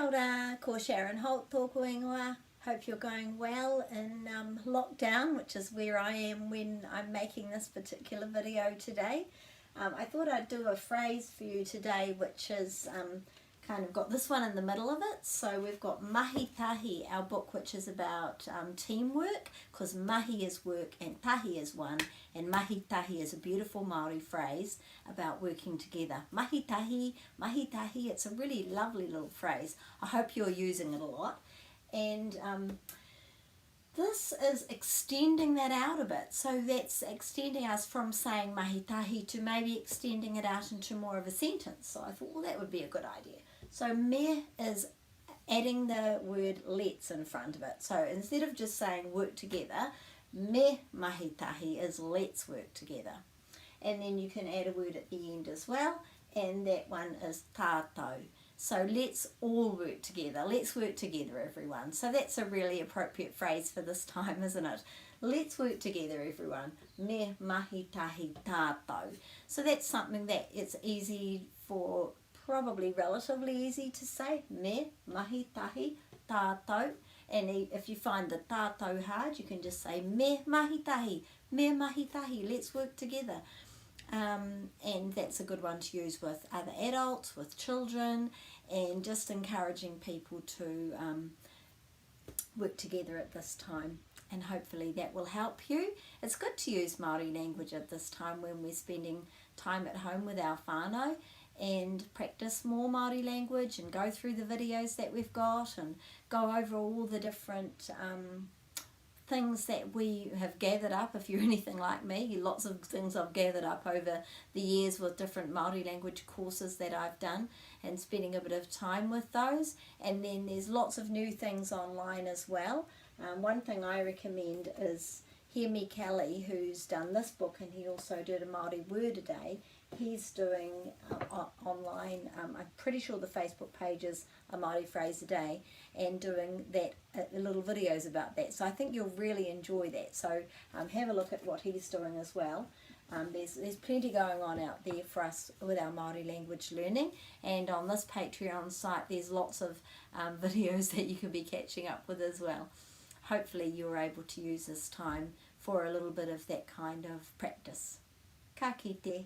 Kia ora, ko Sharon Holt tōku ingoa. Hope you're going well in lockdown, which is where I am when I'm making this particular video today. I thought I'd do a phrase for you today, which is kind of got this one in the middle of it. So we've got mahi tahi, our book, which is about teamwork, because mahi is work and tahi is one, and mahi tahi is a beautiful Māori phrase about working together. Mahi tahi, it's a really lovely little phrase. I hope you're using it a lot. And this is extending that out a bit. So that's extending us from saying mahi tahi to maybe extending it out into more of a sentence. So I thought, well, that would be a good idea. So me is adding the word let's in front of it. So instead of just saying work together, me mahi tahi is let's work together. And then you can add a word at the end as well, and that one is tātou. So let's all work together. Let's work together, everyone. So that's a really appropriate phrase for this time, isn't it? Let's work together, everyone. Me mahi tahi tātou. So that's something that it's easy for, probably relatively easy to say. Me mahi tahi tātou. And if you find the tātou hard, you can just say me mahi tahi, let's work together. And that's a good one to use with other adults, with children, and just encouraging people to work together at this time. And hopefully that will help you. It's good to use Māori language at this time when we're spending time at home with our whānau, and practice more Māori language and go through the videos that we've got and go over all the different things that we have gathered up. If you're anything like me, lots of things I've gathered up over the years with different Māori language courses that I've done and spending a bit of time with those. And then there's lots of new things online as well. One thing I recommend is Hemi Kelly, who's done this book, and he also did a Māori word a day. He's doing online, I'm pretty sure the Facebook page is a Māori phrase a day, and doing that little videos about that. So I think you'll really enjoy that. So have a look at what he's doing as well. There's plenty going on out there for us with our Māori language learning, and on this Patreon site there's lots of videos that you can be catching up with as well. Hopefully you're able to use this time for a little bit of that kind of practice. Ka kite.